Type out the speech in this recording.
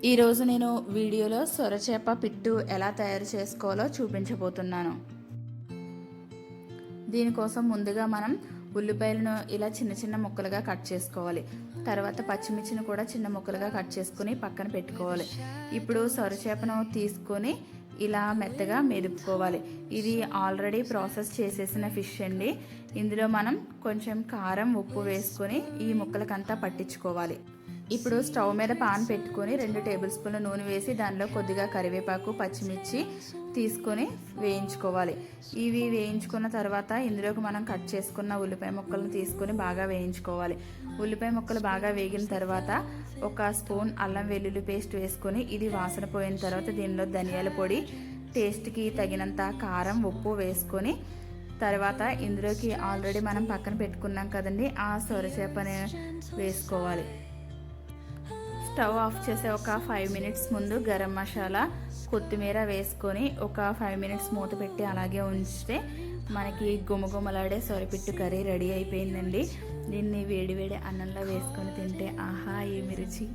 ఈరోజు నేను వీడియోలో సొరచేప పిట్టు ఎలా తయారు చేసుకోవాలో చూపించబోతున్నాను. దీనికోసం ముందుగా మనం ఉల్లిపాయలను ఇలా చిన్న చిన్న ముక్కలుగా కట్ చేసుకోవాలి. తర్వాత పచ్చిమిర్చిని కూడా చిన్న ముక్కలుగా కట్ చేసుకుని పక్కన పెట్టుకోవాలి. ఇప్పుడు సొరచేపను తీసుకొని ఇలా మెత్తగా మెదుపుకోవాలి. ఇది ఆల్రెడీ ప్రాసెస్ చేసేసిన ఫిష్ అండి. ఇందులో మనం కొంచెం కారం, ఉప్పు వేసుకొని ఈ ముక్కలకంతా పట్టించుకోవాలి. ఇప్పుడు స్టవ్ మీద పాన్ పెట్టుకొని 2 టేబుల్ స్పూన్ల నూనె వేసి దానిలో కొద్దిగా కరివేపాకు, పచ్చిమిర్చి తీసుకొని వేయించుకోవాలి. ఇవి వేయించుకున్న తర్వాత ఇందులోకి మనం కట్ చేసుకున్న ఉల్లిపాయ ముక్కలను తీసుకొని బాగా వేయించుకోవాలి. ఉల్లిపాయ ముక్కలు బాగా వేగిన తర్వాత 1 స్పూన్ అల్లం వెల్లుల్లి పేస్ట్ వేసుకొని ఇది వాసన పోయిన తర్వాత దీనిలో ధనియాల పొడి, టేస్ట్కి తగినంత కారం, ఉప్పు వేసుకొని తర్వాత ఇందులోకి ఆల్రెడీ మనం పక్కన పెట్టుకున్నాం కదండి, ఆ సొరచేపని వేసుకోవాలి. స్టవ్ ఆఫ్ చేసే ఒక 5 మినిట్స్ ముందు గరం మసాలా, కొత్తిమీర వేసుకొని ఒక 5 మినిట్స్ మూత పెట్టి అలాగే ఉంచితే మనకి గుమగుమలాడే సొరపిట్టు కర్రీ రెడీ అయిపోయిందండి. దీన్ని వేడి వేడి అన్నంలో వేసుకొని తింటే ఆహా ఏమి రుచి!